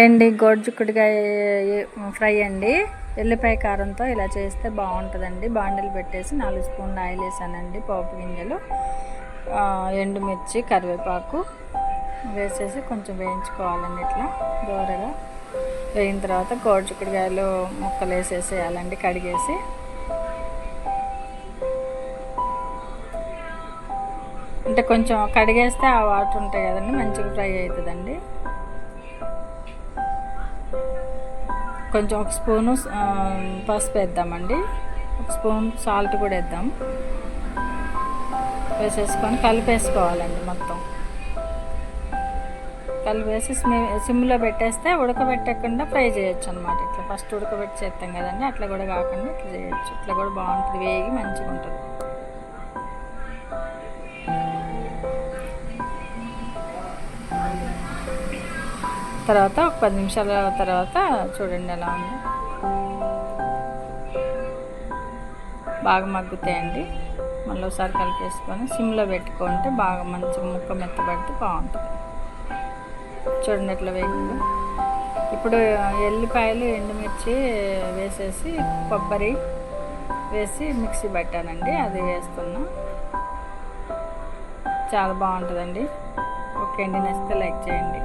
అండి గోరుచిక్కుడుకాయ ఫ్రై అండి. ఎల్లిపాయ కారంతో ఇలా చేస్తే బాగుంటుందండి. బాండిల్ పెట్టేసి 4 స్పూన్లు ఆయిల్ వేసానండి. పోపు గింజలు, ఎండుమిర్చి, కరివేపాకు వేసేసి కొంచెం వేయించుకోవాలండి. ఇట్లా దోరగా వేయిన తర్వాత గోరుచిక్కుడుకాయలు ముక్కలు వేసేసేయాలండి. కడిగేసి అంటే కొంచెం కడిగేస్తే ఆ వాటర్ ఉంటాయి కదండి, మంచిగా ఫ్రై అవుతుందండి. కొంచెం 1 స్పూను పసుపు వేద్దామండి. 1 స్పూన్ సాల్ట్ కూడా వేద్దాం. వేసేసుకొని కలిపేసుకోవాలండి. మొత్తం కలిపేసి సిమ్లో పెట్టేస్తే ఉడకబెట్టకుండా ఫ్రై చేయొచ్చు అనమాట. ఇట్లా ఫస్ట్ ఉడకబెట్టి చేస్తాం కదండి, అట్లా కూడా కాకుండా ఇట్లా చేయొచ్చు. ఇట్లా కూడా బాగుంటుంది, వేగి మంచిగా ఉంటుంది. తర్వాత ఒక 10 నిమిషాల తర్వాత చూడండి ఎలా ఉంది. బాగా మగ్గుతాయండి. మళ్ళీ ఒకసారి కలిపేసుకొని సిమ్లో పెట్టుకుంటే బాగా మంచిగా ముక్క మెత్తబడితే బాగుంటుంది. చూడండి ఎట్లా వేగింది. ఇప్పుడు ఎల్లిపాయలు, ఎండుమిర్చి వేసేసి కొబ్బరి వేసి మిక్సీ పెట్టానండి. అది వేస్తున్నా. చాలా బాగుంటుందండి. ఓకే అండి, నచ్చితే లైక్ చేయండి.